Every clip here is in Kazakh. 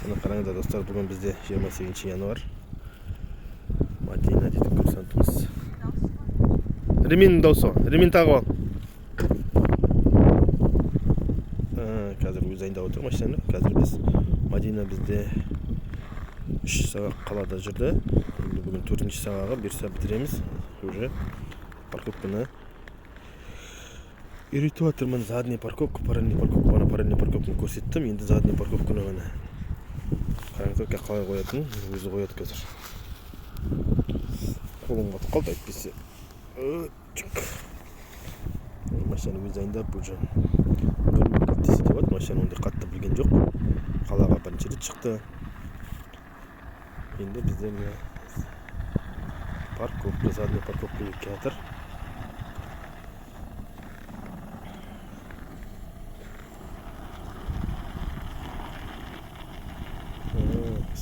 Мына қараңыздар достар, бүгін бізде 28 январ. Мадина дейді курсантымыз. Ремень даусы, ремень тағып ал. Қазір өз айында отыр машинаны. Қазір біз Мадина бізде 3 сағат қалада жүрді. Бүгін 4-ші сағатқа бұйырса бітіреміз. Уже парковканы үйретіп жатырмын. Задний парковка, параллельный парковка. Бана параллельный парковканы көрсеттім. Енді задний парковканы ғана. Қараңыздар, қалай қоятын, өзі қояды қазір. Қолым қатып қалды, әйтпесе. Машина өз айында бұл жан. Десе деп отыр, машина ондай қатты білген жоқ. Қалаға бірінші рет шықты. Енді бізде парковка, задний парковка екке жатыр.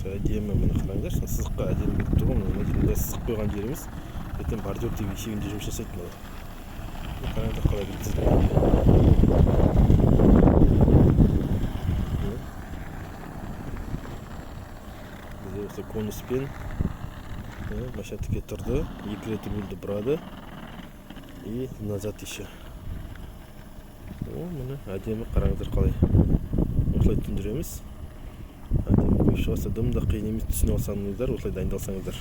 Әдемі, міне қараңдар, сызыққа әдемі кетіп тұрған. Мәдинеде сызық қойған жеріміз. Ертең бордюр деген шегінде жұмыс жасайды мына. Қараңдар қалай кетті. Бізде осы конуспен машина тіке тұрды, 2 рет рульді бұрады и назад еще. Міне әдемі, қараңдар қалай. Осылай түндіреміз. Дым да қиын емес, түсіне алсаңыздар, осылай дайындалсаңыздар.